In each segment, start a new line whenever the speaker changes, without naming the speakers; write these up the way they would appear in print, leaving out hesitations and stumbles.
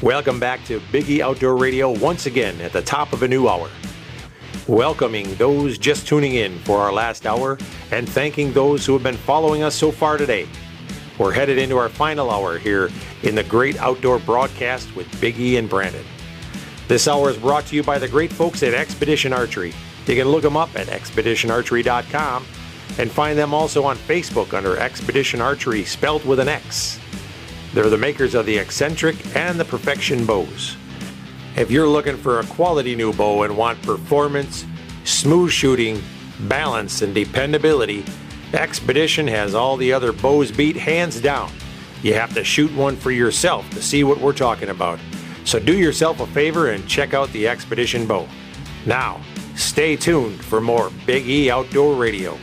Welcome back to Biggie Outdoor Radio once again at the top of a new hour. Welcoming those just tuning in for our last hour and thanking those who have been following us so far today. We're headed into our final hour here in the great outdoor broadcast with Biggie and Brandon. This hour is brought to you by the great folks at Expedition Archery. You can look them up at expeditionarchery.com and find them also on Facebook under Expedition Archery, spelled with an X. They're the makers of the Eccentric and the Perfection bows. If you're looking for a quality new bow and want performance, smooth shooting, balance, and dependability, Expedition has all the other bows beat hands down. You have to shoot one for yourself to see what we're talking about. So do yourself a favor and check out the Expedition bow. Now, stay tuned for more Big E Outdoor Radio.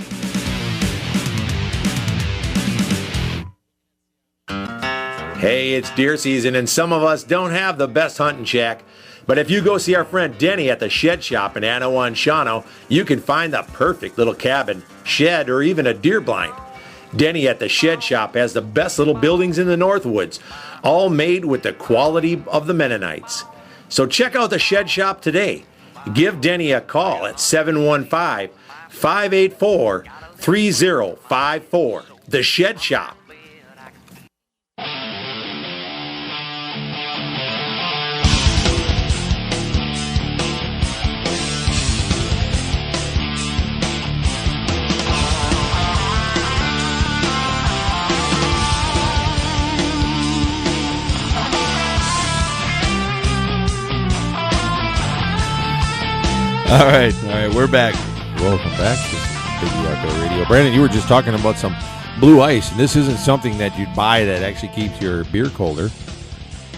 Hey, it's deer season, and some of us don't have the best hunting shack. But if you go see our friend Denny at the Shed Shop in Anawa and Shawano, you can find the perfect little cabin, shed, or even a deer blind. Denny at the Shed Shop has the best little buildings in the Northwoods, all made with the quality of the Mennonites. So check out the Shed Shop today. Give Denny a call at 715-584-3054. The Shed Shop.
All right, we're back. Welcome back to Biggie Outdoor Radio. Brandon, you were just talking about some blue ice, and this isn't something that you'd buy that actually keeps your beer colder.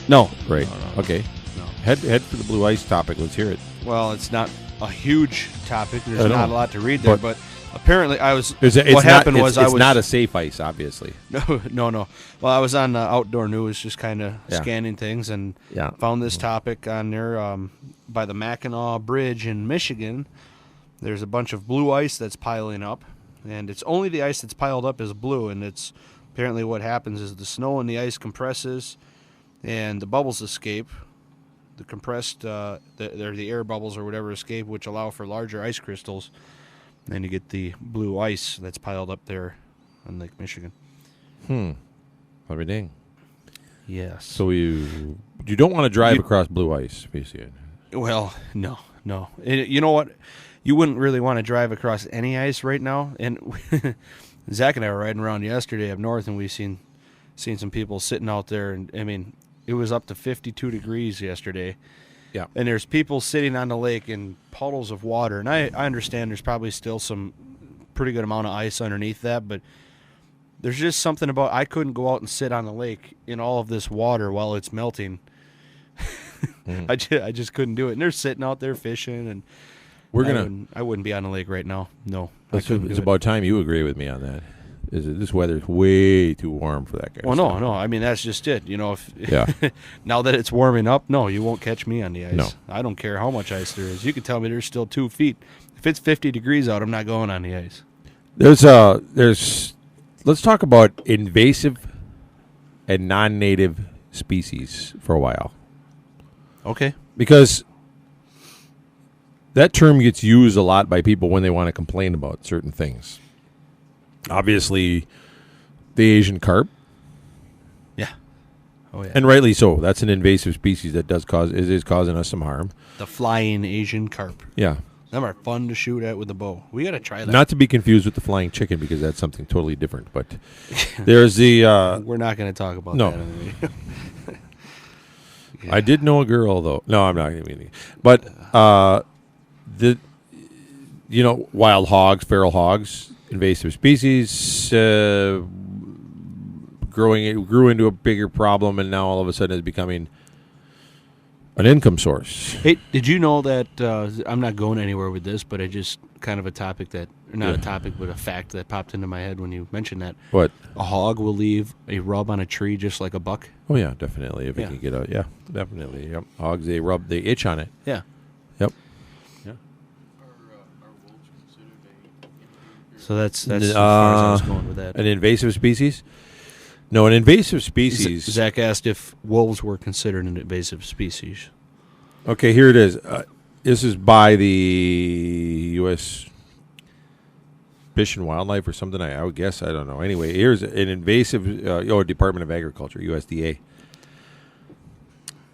No.
Right.
No.
Okay.
No.
Head for the blue ice topic. Let's hear it.
Well, it's not a huge topic. There's not a lot to read there, but apparently I was.
It's not a safe ice, obviously.
No. Well, I was on Outdoor News, just kind of scanning things, and found this topic on there. By the Mackinac Bridge in Michigan, there's a bunch of blue ice that's piling up, and it's only the ice that's piled up is blue, and it's apparently what happens is the snow and the ice compresses, and the bubbles escape. The compressed, the air bubbles or whatever escape, which allow for larger ice crystals, and you get the blue ice that's piled up there on Lake Michigan.
Every dang.
Yes.
So you don't want to drive across blue ice, basically.
Well, no. You know what? You wouldn't really want to drive across any ice right now. And Zach and I were riding around yesterday up north, and we seen some people sitting out there. And I mean, it was up to 52 degrees yesterday.
Yeah.
And there's people sitting on the lake in puddles of water. And I understand there's probably still some pretty good amount of ice underneath that, but there's just something about I couldn't go out and sit on the lake in all of this water while it's melting. I just couldn't do it. And they're sitting out there fishing, and I wouldn't be on the lake right now. No,
it's about time you agree with me on that. This weather's way too warm for that guy.
Well, no. I mean, that's just it. You know, now that it's warming up, no, you won't catch me on the ice.
No.
I don't care how much ice there is. You can tell me there's still 2 feet. If it's 50 degrees out, I'm not going on the ice.
Let's talk about invasive and non-native species for a while.
Okay.
Because that term gets used a lot by people when they want to complain about certain things. Obviously, the Asian carp.
Yeah. Oh yeah.
And rightly so. That's an invasive species that is causing us some harm.
The flying Asian carp.
Yeah.
Them are fun to shoot at with a bow. We got to try that.
Not to be confused with the flying chicken, because that's something totally different. But there's the...
We're not going to talk about
no.
that.
Yeah. I did know a girl, though. No, I'm not going to be. But wild hogs, feral hogs, invasive species, grew into a bigger problem, and now all of a sudden is becoming an income source.
Hey, did you know that I'm not going anywhere with this, but I just kind of a topic that, not a topic, but a fact that popped into my head when you mentioned that.
What?
A hog will leave a rub on a tree just like a buck.
Oh, yeah, definitely. If it can get out. Yeah, definitely. Yep. Hogs, they itch on it.
Yeah.
Yep.
Yeah. Are wolves considered a... So that's as far as I was going with that.
An invasive species? No, an invasive species.
Zach asked if wolves were considered an invasive species.
Okay, here it is. This is by the U.S. Fish and Wildlife or something. I would guess. I don't know. Anyway, here's an invasive. Department of Agriculture, USDA.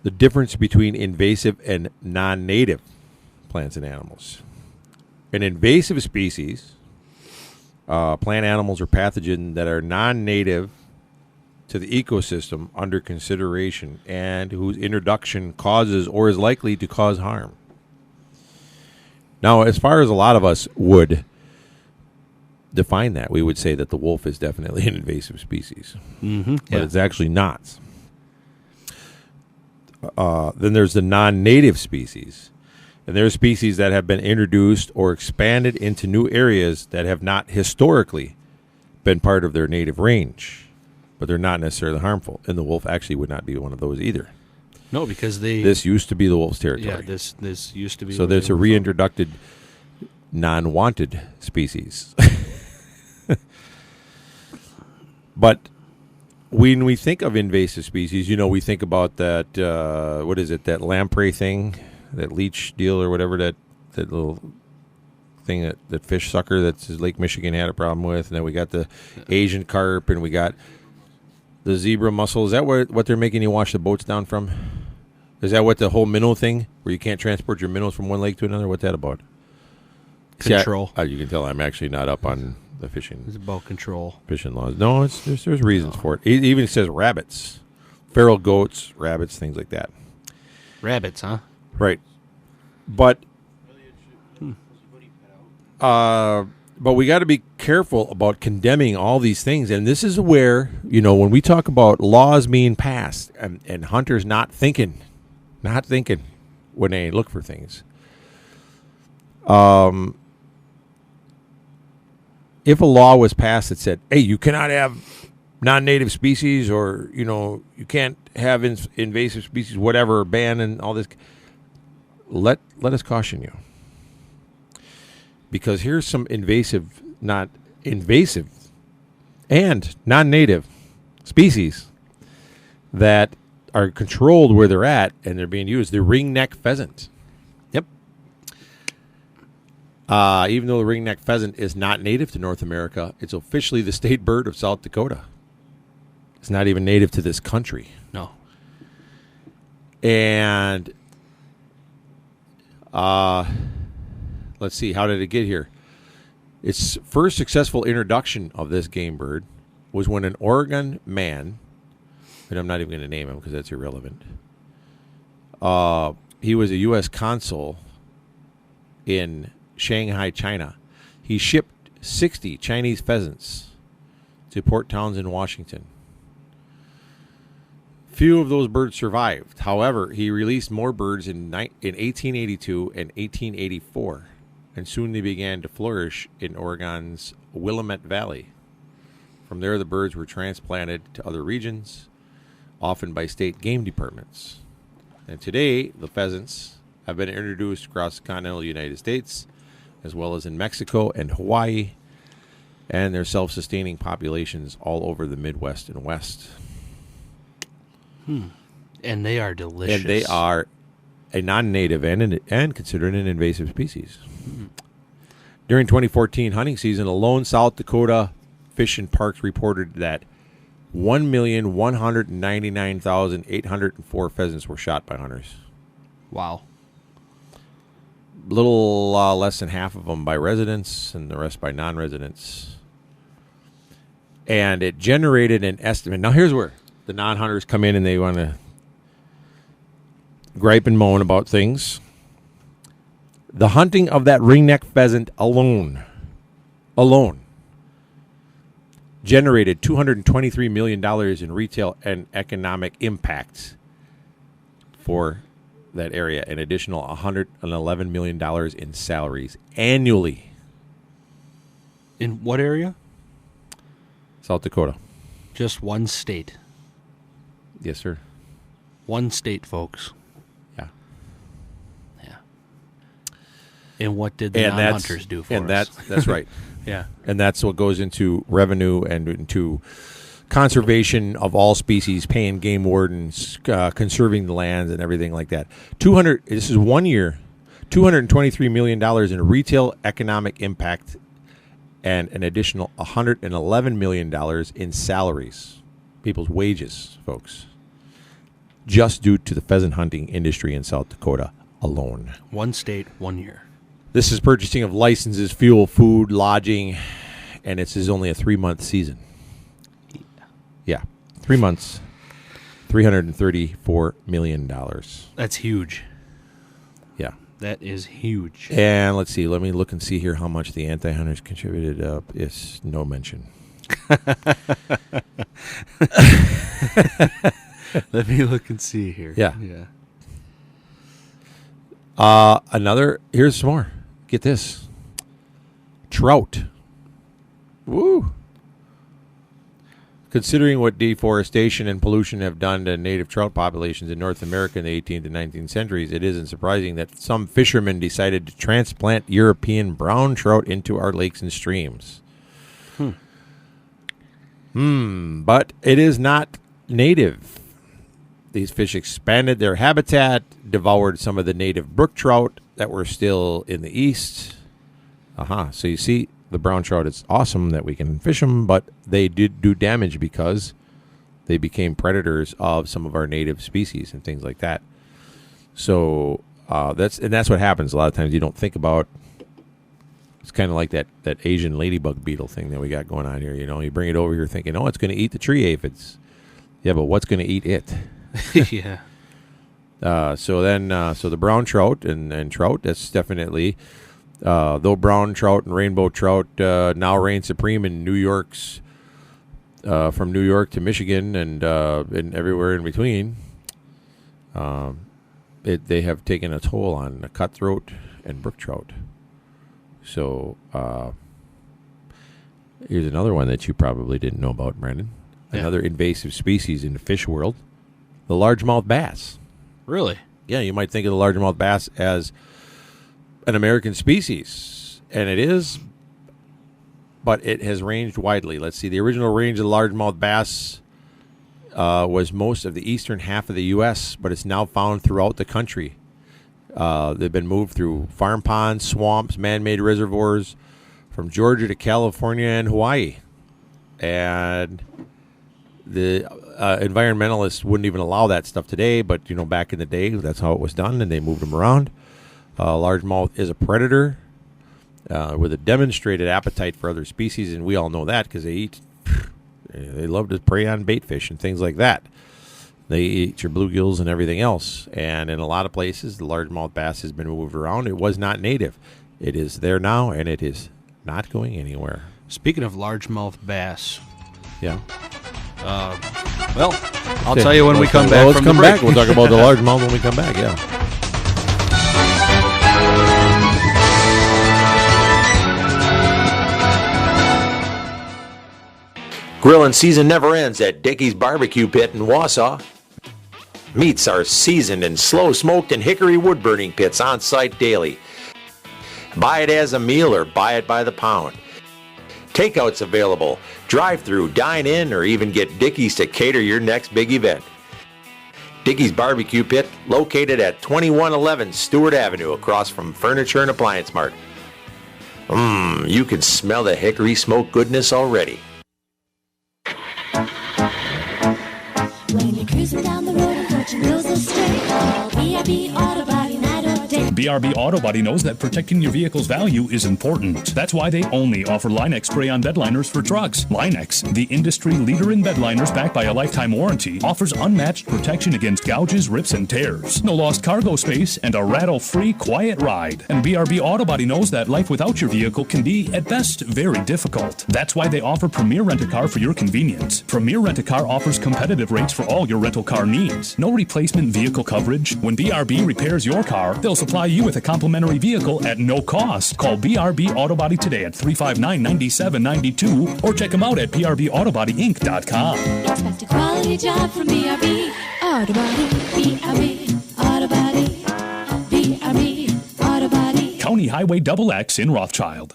The difference between invasive and non-native plants and animals. An invasive species, plant animals or pathogen that are non-native to the ecosystem under consideration and whose introduction causes or is likely to cause harm. Now, as far as a lot of us would define that, we would say that the wolf is definitely an invasive species.
Mm-hmm.
But it's actually not. Then there's the non-native species. And there are species that have been introduced or expanded into new areas that have not historically been part of their native range, but they're not necessarily harmful. And the wolf actually would not be one of those either.
No, because
this used to be the wolf's territory.
Yeah, this used to be.
So there's a reintroduced, non-wanted species. But when we think of invasive species, we think about that, what is it, that lamprey thing, that leech deal or whatever, that little thing, that fish sucker that Lake Michigan had a problem with. And then we got the Asian carp, and we got the zebra mussel. Is that what they're making you wash the boats down from? Is that what the whole minnow thing, where you can't transport your minnows from one lake to another? What's that about?
Control.
See, you can tell I'm actually not up on the fishing.
It's about control.
Fishing laws. No, there's reasons for it. It even says rabbits, feral goats, rabbits, things like that.
Rabbits, huh?
Right. But we got to be careful about condemning all these things. And this is where, when we talk about laws being passed and hunters not thinking when they look for things. If a law was passed that said, hey, you cannot have non-native species, or, you can't have invasive species, whatever, ban and all this, let us caution you. Because here's some not invasive, and non-native species that are controlled where they're at, and they're being used. The ringneck pheasant.
Yep.
Even though the ringneck pheasant is not native to North America, it's officially the state bird of South Dakota. It's not even native to this country.
No.
And let's see, how did it get here? Its first successful introduction of this game bird was when an Oregon man, and I'm not even going to name him because that's irrelevant. He was a U.S. consul in Shanghai, China. He shipped 60 Chinese pheasants to Port Townsend, Washington. Few of those birds survived. However, he released more birds in 1882 and 1884, and soon they began to flourish in Oregon's Willamette Valley. From there, the birds were transplanted to other regions, often by state game departments. And today, the pheasants have been introduced across the continental United States, as well as in Mexico and Hawaii, and their self-sustaining populations all over the Midwest and West.
And they are delicious.
And they are a non-native and considered an invasive species. During 2014 hunting season, alone South Dakota Fish and Parks reported that 1,199,804 pheasants were shot by hunters.
Wow.
Little less than half of them by residents and the rest by non-residents. And it generated an estimate. Now here's where the non-hunters come in and they want to gripe and moan about things. The hunting of that ringneck pheasant alone, generated $223 million in retail and economic impact for that area, an additional $111 million in salaries annually.
In what area?
South Dakota.
Just one state.
Yes, sir.
One state, folks.
Yeah.
Yeah. And what did the non-hunters do for us?
That's right.
Yeah.
And that's what goes into revenue and into conservation of all species, paying game wardens, conserving the lands and everything like that. This is 1 year, $223 million in retail economic impact and an additional $111 million in salaries, people's wages, folks, just due to the pheasant hunting industry in South Dakota alone.
One state, 1 year.
This is purchasing of licenses, fuel, food, lodging, and this is only a 3-month season. Yeah, 3 months, $334 million.
That's huge.
Yeah.
That is huge.
And let's see. Let me look and see here how much the anti-hunters contributed. It's no mention.
Let me look and see here.
Yeah. Here's some more. Get this. Trout. Woo. Considering what deforestation and pollution have done to native trout populations in North America in the 18th and 19th centuries, it isn't surprising that some fishermen decided to transplant European brown trout into our lakes and streams. But it is not native. These fish expanded their habitat, devoured some of the native brook trout that were still in the east. So you see, the brown trout, it's awesome that we can fish them, but they did do damage because they became predators of some of our native species and things like that. So that's what happens a lot of times. You don't think about. It's kind of like that Asian ladybug beetle thing that we got going on here. You know, you bring it over here thinking, oh, it's going to eat the tree aphids. Yeah, but what's going to eat it?
Yeah.
So the brown trout and trout, that's definitely. Though brown trout and rainbow trout now reign supreme in New York's, from New York to Michigan and everywhere in between, they have taken a toll on the cutthroat and brook trout. So here's another one that you probably didn't know about, Brandon. Yeah. Another invasive species in the fish world, the largemouth bass.
Really?
Yeah, you might think of the largemouth bass as an American species, and it is, but it has ranged widely. Let's see. The original range of the largemouth bass was most of the eastern half of the U.S., but it's now found throughout the country. They've been moved through farm ponds, swamps, man-made reservoirs, from Georgia to California and Hawaii. And the environmentalists wouldn't even allow that stuff today, but, back in the day, that's how it was done, and they moved them around. Largemouth is a predator with a demonstrated appetite for other species, and we all know that because they love to prey on bait fish and things like that. They eat your bluegills and everything else, and in a lot of places, the largemouth bass has been moved around. It was not native. It is there now, and it is not going anywhere.
Speaking of largemouth bass,
yeah.
I'll tell you when we come back.
Let's come back. We'll talk about the largemouth when we come back. Yeah.
Grilling season never ends at Dickey's Barbecue Pit in Wausau. Meats are seasoned and slow smoked in hickory wood burning pits on site daily. Buy it as a meal or buy it by the pound. Takeout's available. Drive-through, dine in, or even get Dickey's to cater your next big event. Dickey's Barbecue Pit, located at 2111 Stewart Avenue across from Furniture and Appliance Mart. You can smell the hickory smoke goodness already.
When you're cruising down the road and fortune goes astray, call BRB Auto Body night or day.
BRB Auto Body knows that protecting your vehicle's value is important. That's why they only offer Line-X spray-on bed liners for trucks. Line-X, the industry leader in bed liners backed by a lifetime warranty, offers unmatched protection against gouges, rips, and tears. No lost cargo space and a rattle-free, quiet ride. And BRB Auto Body knows that life without your vehicle can be, at best, very difficult. That's why they offer Premier Rent-A-Car for your convenience. Premier Rent-A-Car offers competitive rates for all your rental car needs. No replacement vehicle coverage. When BRB repairs your car, they'll supply you with a complimentary vehicle at no cost. Call BRB Auto Body today at 359-9792 or check them out at brbautobodyinc.com.
Expect a quality job from BRB Auto Body. BRB Auto Body. BRB Auto Body.
County Highway XX in Rothschild.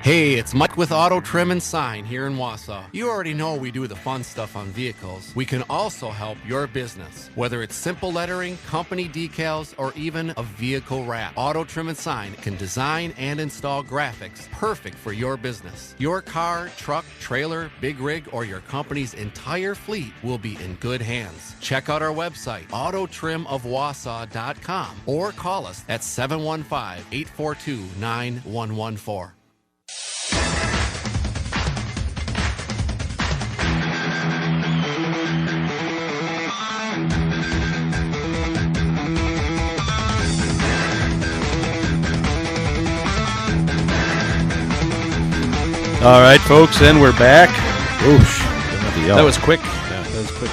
Hey, it's Mike with Auto Trim and Sign here in Wausau. You already know we do the fun stuff on vehicles. We can also help your business, whether it's simple lettering, company decals, or even a vehicle wrap. Auto Trim and Sign can design and install graphics perfect for your business. Your car, truck, trailer, big rig, or your company's entire fleet will be in good hands. Check out our website, autotrimofwausau.com, or call us at 715-842-9114.
All right, folks, and we're back.
Oosh.
That was quick.
Yeah, that was quick.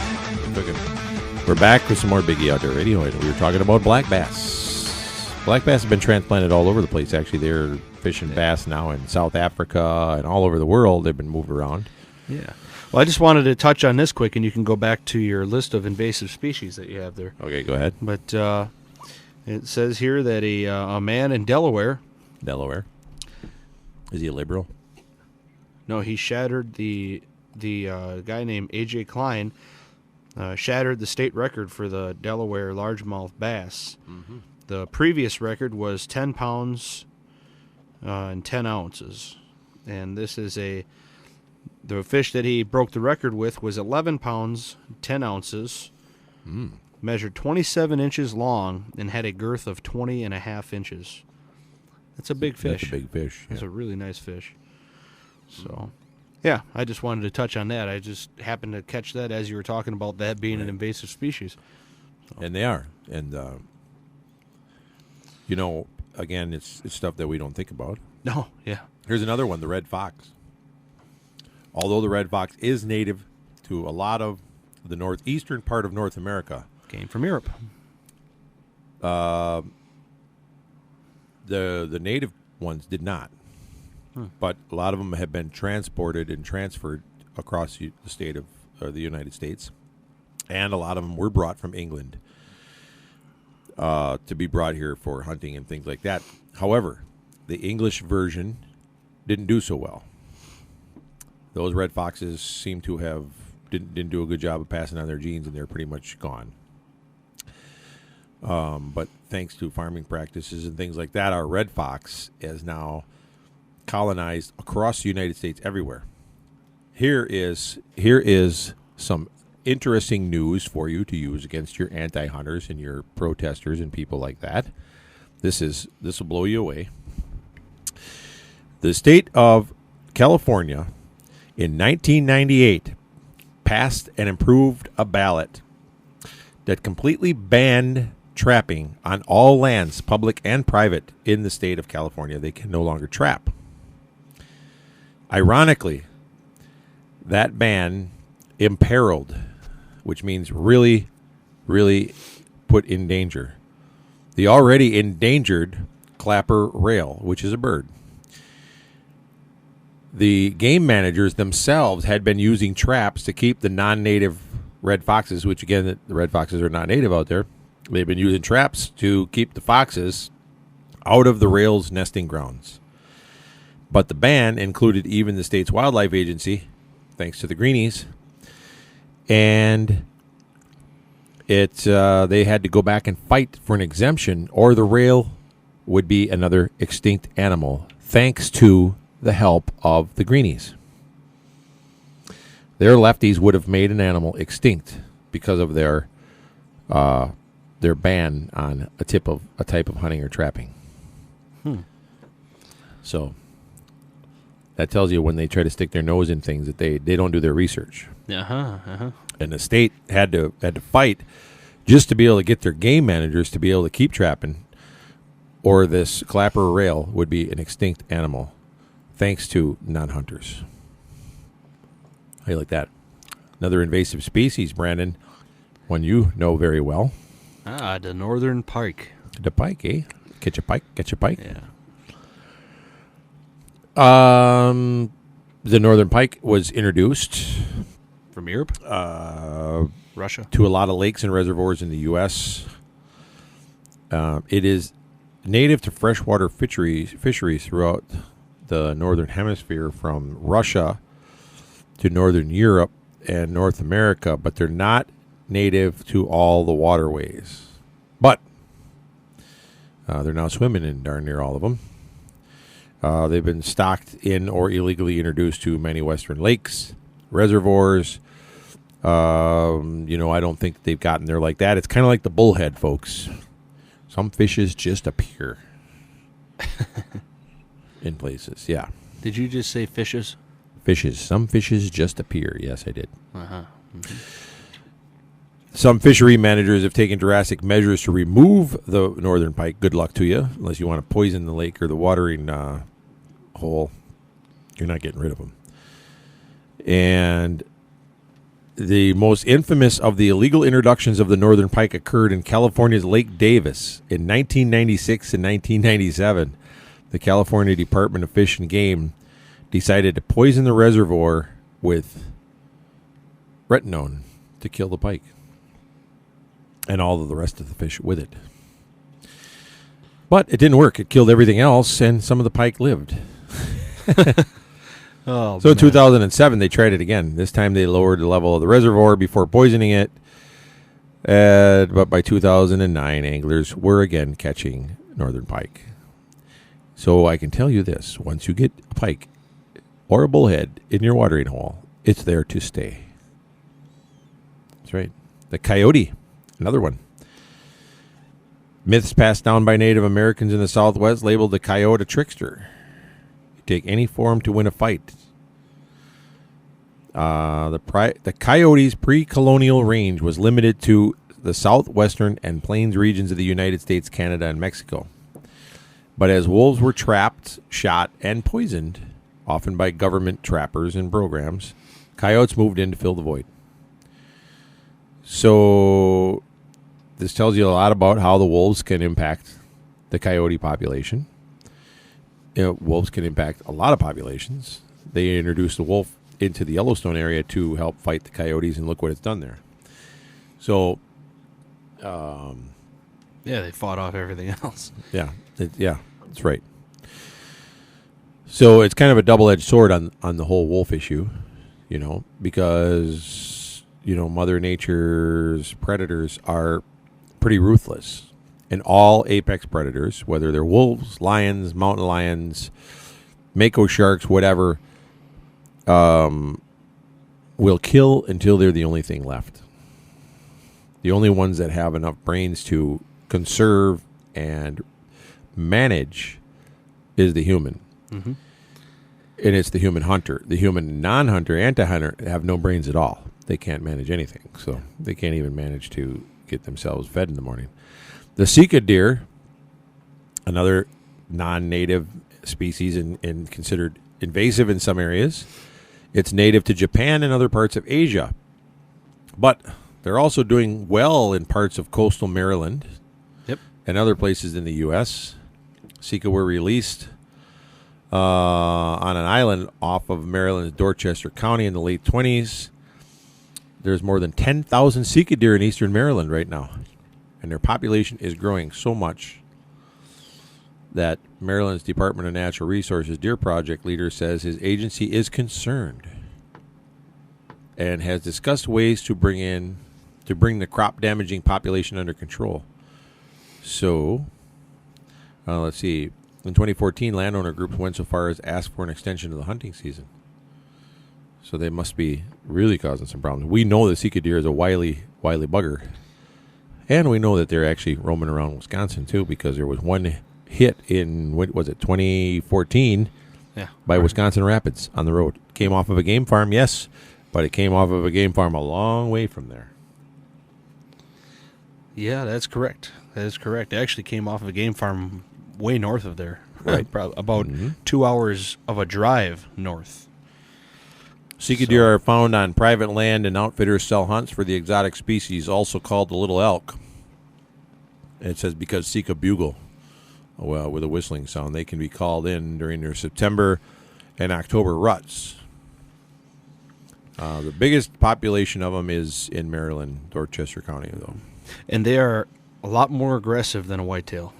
We're back with some more Biggie Outdoor Radio, and we were talking about black bass. Black bass have been transplanted all over the place. Actually, they're fishing bass now in South Africa and all over the world. They've been moved around.
Yeah. Well, I just wanted to touch on this quick, and you can go back to your list of invasive species that you have there.
Okay, go ahead.
But it says here that a man in Delaware.
Delaware. Is he a liberal?
No, he shattered the guy named A.J. Klein shattered the state record for the Delaware largemouth bass. Mm-hmm. The previous record was 10 pounds and 10 ounces. And this is the fish that he broke the record with was 11 pounds, 10 ounces, measured 27 inches long, and had a girth of 20 and a half inches. That's a big fish.
That's a big fish.
That's a really nice fish. So, yeah, I just wanted to touch on that. I just happened to catch that as you were talking about that being an invasive species. So.
And they are. And, again, it's stuff that we don't think about.
No, yeah.
Here's another one, the red fox. Although the red fox is native to a lot of the northeastern part of North America.
Came from Europe.
The native ones did not. But a lot of them have been transported and transferred across the state of the United States. And a lot of them were brought from England to be brought here for hunting and things like that. However, the English version didn't do so well. Those red foxes seem to have didn't do a good job of passing on their genes, and they're pretty much gone. But thanks to farming practices and things like that, our red fox is now colonized across the United States everywhere. Here is some interesting news for you to use against your anti-hunters and your protesters and people like that. This will blow you away. The state of California in 1998 passed and improved a ballot that completely banned trapping on all lands, public and private, in the state of California. They can no longer trap. Ironically, that ban imperiled, which means really, really put in danger, the already endangered clapper rail, which is a bird. The game managers themselves had been using traps to keep the non-native red foxes, which again, the red foxes are not native out there. They've been using traps to keep the foxes out of the rail's nesting grounds. But the ban included even the state's wildlife agency, thanks to the greenies, and they had to go back and fight for an exemption, or the rail would be another extinct animal, thanks to the help of the greenies. Their lefties would have made an animal extinct because of their ban on a type of hunting or trapping. So that tells you when they try to stick their nose in things that they don't do their research. And the state had to fight just to be able to get their game managers to be able to keep trapping, or this clapper rail would be an extinct animal, thanks to non-hunters. How do you like that? Another invasive species, Brandon, one you know very well.
The northern pike.
The pike, eh? Catch a pike, catch a pike.
Yeah.
The northern pike was introduced
from Europe, Russia,
to a lot of lakes and reservoirs in the U.S. It is native to freshwater fisheries throughout the northern hemisphere from Russia to northern Europe and North America, but they're not native to all the waterways. But they're now swimming in darn near all of them. They've been stocked in or illegally introduced to many western lakes, reservoirs. I don't think they've gotten there like that. It's kind of like the bullhead, folks. Some fishes just appear in places. Yeah.
Did you just say fishes?
Fishes. Some fishes just appear. Yes, I did.
Uh-huh. Mm-hmm.
Some fishery managers have taken drastic measures to remove the northern pike. Good luck to you. Unless you want to poison the lake or the watering hole, you're not getting rid of them. And the most infamous of the illegal introductions of the northern pike occurred in California's Lake Davis in 1996 and 1997. The California Department of Fish and Game decided to poison the reservoir with retinone to kill the pike and all of the rest of the fish with it. But it didn't work. It killed everything else, and some of the pike lived.
So
in 2007, they tried it again. This time they lowered the level of the reservoir before poisoning it. But by 2009, anglers were again catching northern pike. So I can tell you this. Once you get a pike or a bullhead in your watering hole, it's there to stay. That's right. The coyote, another one. Myths passed down by Native Americans in the Southwest labeled the coyote a trickster. Take any form to win a fight. The coyote's pre-colonial range was limited to the southwestern and plains regions of the United States, Canada, and Mexico. But as wolves were trapped, shot, and poisoned, often by government trappers and programs, coyotes moved in to fill the void. So this tells you a lot about how the wolves can impact the coyote population. Wolves can impact a lot of populations. They introduced the wolf into the Yellowstone area to help fight the coyotes, and look what it's done there. So,
they fought off everything else.
Yeah, that's right. So it's kind of a double-edged sword on the whole wolf issue, because, Mother Nature's predators are pretty ruthless. And all apex predators, whether they're wolves, lions, mountain lions, mako sharks, whatever, will kill until they're the only thing left. The only ones that have enough brains to conserve and manage is the human. Mm-hmm. And it's the human hunter. The human non-hunter, anti-hunter, have no brains at all. They can't manage anything. So they can't even manage to get themselves fed in the morning. The Sika deer, another non-native species and considered invasive in some areas. It's native to Japan and other parts of Asia. But they're also doing well in parts of coastal Maryland and other places in the U.S. Sika were released on an island off of Maryland's Dorchester County in the late 1920s. There's more than 10,000 Sika deer in eastern Maryland right now. And their population is growing so much that Maryland's Department of Natural Resources Deer Project leader says his agency is concerned and has discussed ways to bring the crop damaging population under control. So, let's see. In 2014, landowner groups went so far as ask for an extension of the hunting season. So they must be really causing some problems. We know the Sika deer is a wily bugger. And we know that they're actually roaming around Wisconsin, too, because there was one hit in, 2014 by Wisconsin Rapids on the road. Came off of a game farm, yes, but it came off of a game farm a long way from there.
Yeah, that's correct. That is correct. It actually came off of a game farm way north of there.
Right.
About 2 hours of a drive north.
Sika deer are found on private land, and outfitters sell hunts for the exotic species, also called the little elk. It says because Sika bugle, with a whistling sound, they can be called in during their September and October ruts. The biggest population of them is in Maryland, Dorchester County, though.
And they are a lot more aggressive than a whitetail.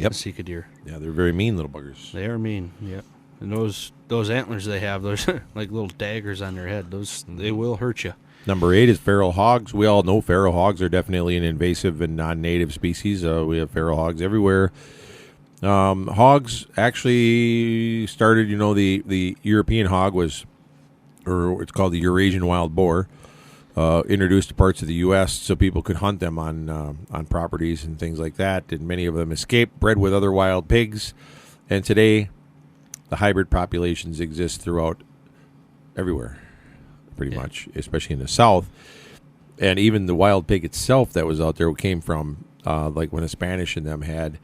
Yep. Sika deer.
Yeah, they're very mean little buggers.
They are mean, yeah. And those antlers they have, those like little daggers on their head. They will hurt you.
Number 8 is feral hogs. We all know feral hogs are definitely an invasive and non-native species. We have feral hogs everywhere. Hogs actually started, the European hog was, or it's called the Eurasian wild boar, introduced to parts of the U.S. so people could hunt them on properties and things like that. And many of them escaped, bred with other wild pigs. And today, the hybrid populations exist throughout everywhere. Pretty much, especially in the South. And even the wild pig itself that was out there came from, like when the Spanish and them had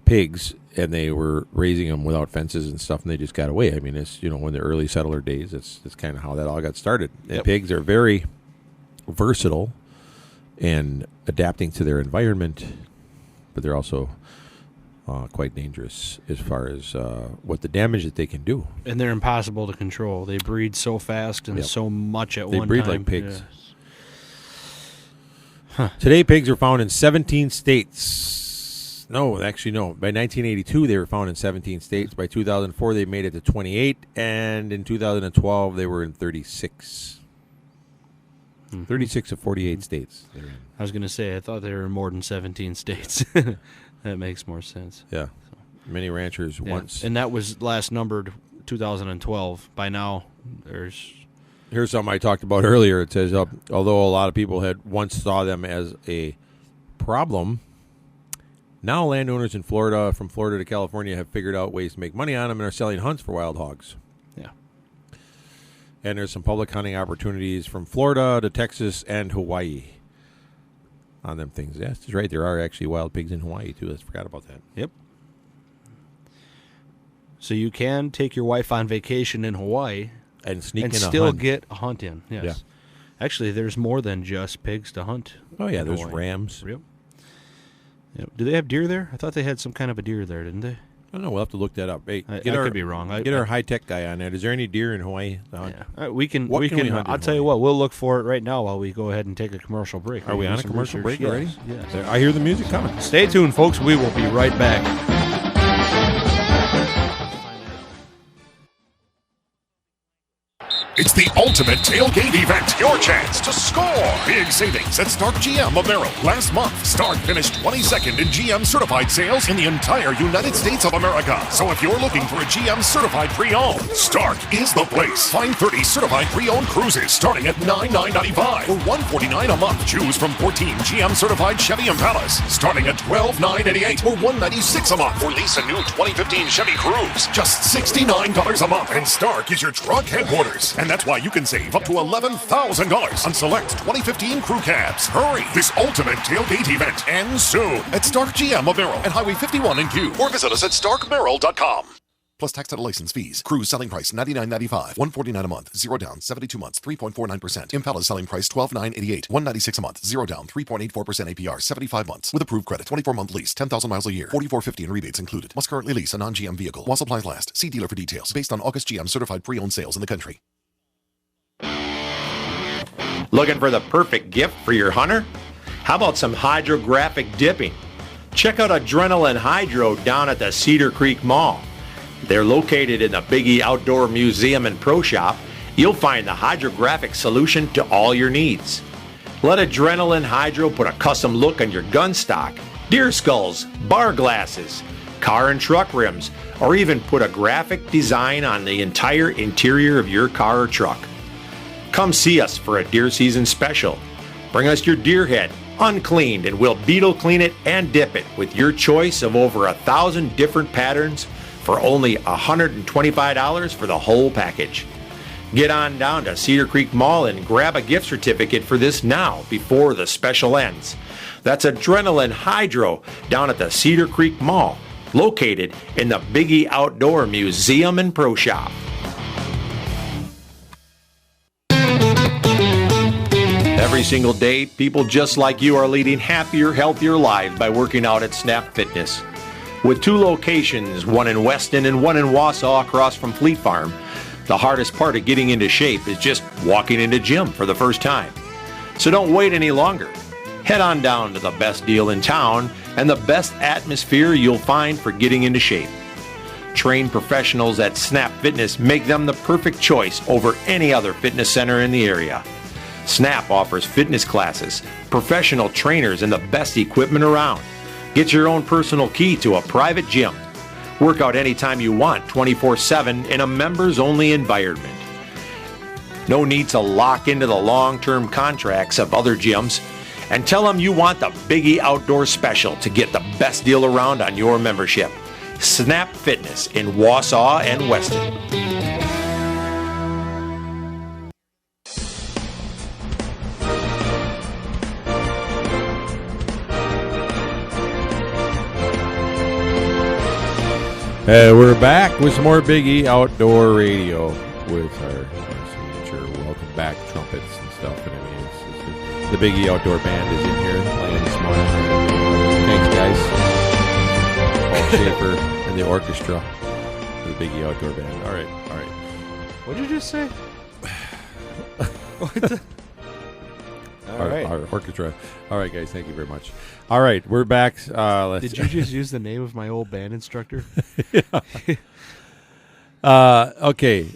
pigs and they were raising them without fences and stuff, and they just got away. I mean, it's, in the early settler days, it's kind of how that all got started. And pigs are very versatile and adapting to their environment, but they're also quite dangerous as far as what the damage that they can do.
And they're impossible to control. They breed so fast and so much at one time.
They breed like pigs. Yeah. Huh. Today, pigs are found in 17 states. No, actually, no. By 1982, they were found in 17 states. By 2004, they made it to 28. And in 2012, they were in 36. 36 of 48 states.
I was going to say, I thought they were in more than 17 states. That makes more sense.
Yeah. So. Many ranchers once.
And that was last numbered 2012. By now,
Here's something I talked about earlier. It says, although a lot of people had once saw them as a problem, now landowners in Florida, from Florida to California, have figured out ways to make money on them and are selling hunts for wild hogs.
Yeah.
And there's some public hunting opportunities from Florida to Texas and Hawaii on them things. Yes, that's right. There are actually wild pigs in Hawaii, too. I forgot about that.
Yep. So you can take your wife on vacation in Hawaii
and sneak
and
in
still
a hunt.
get a hunt in. Yes. Yeah. Actually, there's more than just pigs to hunt.
Oh, yeah. There's rams.
Yep. Do they have deer there? I thought they had some kind of a deer there, didn't they?
I don't know. We'll have to look that up. Hey,
I could be wrong.
Get our high-tech guy on that. Is there any deer in Hawaii?
Yeah. We can hunt. I'll tell you what. We'll look for it right now while we go ahead and take a commercial break.
Are we on a commercial break already?
Yes.
I hear the music coming.
Stay tuned, folks. We will be right back.
It's the ultimate tailgate event. Your chance to score. Big savings at Stark GM of Merrill. Last month, Stark finished 22nd in GM certified sales in the entire United States of America. So if you're looking for a GM certified pre-owned, Stark is the place. Find 30 certified pre-owned cruises starting at $9,995 or $149 a month. Choose from 14 GM certified Chevy Impalas starting at $12,988 or $196 a month. Or lease a new 2015 Chevy Cruze, just $69 a month. And Stark is your truck headquarters. And that's why you can save up to $11,000 on select 2015 crew cabs. Hurry! This ultimate tailgate event ends soon at Stark GM of Merrill and Highway 51 in Kew. Or visit us at starkmerrill.com. Plus tax and license fees. Cruise selling price $99.95, $149 a month, 0 down, 72 months, 3.49%. Impala selling price $12,988, $196 a month, 0 down, 3.84% APR, 75 months. With approved credit, 24-month lease, 10,000 miles a year, $44.50 in rebates included. Must currently lease a non-GM vehicle. While supplies last. See dealer for details. Based on August GM certified pre-owned sales in the country.
Looking for the perfect gift for your hunter? How about some hydrographic dipping? Check out Adrenaline Hydro down at the Cedar Creek Mall. They're located in the Big E Outdoor Museum and Pro Shop. You'll find the hydrographic solution to all your needs. Let Adrenaline Hydro put a custom look on your gun stock, deer skulls, bar glasses, car and truck rims, or even put a graphic design on the entire interior of your car or truck. Come see us for a deer season special. Bring us your deer head, uncleaned, and we'll beetle clean it and dip it with your choice of over 1,000 different patterns for only $125 for the whole package. Get on down to Cedar Creek Mall and grab a gift certificate for this now before the special ends. That's Adrenaline Hydro down at the Cedar Creek Mall, located in the Big E Outdoor Museum and Pro Shop. Every single day, people just like you are leading happier, healthier lives by working out at Snap Fitness. With 2 locations, one in Weston and one in Wausau across from Fleet Farm, the hardest part of getting into shape is just walking into gym for the first time. So don't wait any longer. Head on down to the best deal in town and the best atmosphere you'll find for getting into shape. Trained professionals at Snap Fitness make them the perfect choice over any other fitness center in the area. Snap offers fitness classes, professional trainers, and the best equipment around. Get your own personal key to a private gym. Work out anytime you want, 24/7 in a members-only environment. No need to lock into the long-term contracts of other gyms. And tell them you want the Biggie Outdoor Special to get the best deal around on your membership. Snap Fitness in Wausau and Weston.
We're back with some more Biggie Outdoor Radio with our signature welcome back trumpets and stuff. And I mean, it's the Biggie Outdoor Band is in here playing this morning. Thanks, guys. Paul Schaefer and the orchestra for the Biggie Outdoor Band. All right.
What did you just say?
Our orchestra. All right, guys. Thank you very much. All right, we're back.
Did you just use the name of my old band instructor?
Okay.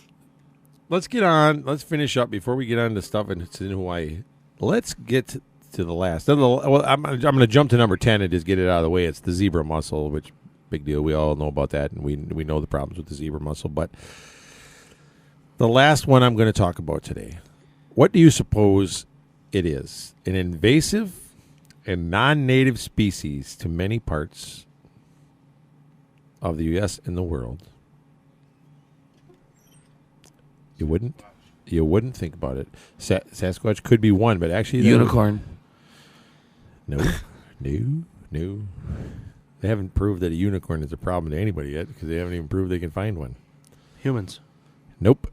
Let's get on. Let's finish up before we get on to stuff in Hawaii. Let's get to the last. Well, I'm going to jump to number 10 and just get it out of the way. It's the zebra mussel, which big deal. We all know about that, and we know the problems with the zebra mussel. But the last one I'm going to talk about today. What do you suppose it is? An invasive and non-native species to many parts of the U.S. and the world. You wouldn't think about it. Sasquatch could be one, but actually...
Unicorn.
No. They haven't proved that a unicorn is a problem to anybody yet because they haven't even proved they can find one.
Humans.
Nope.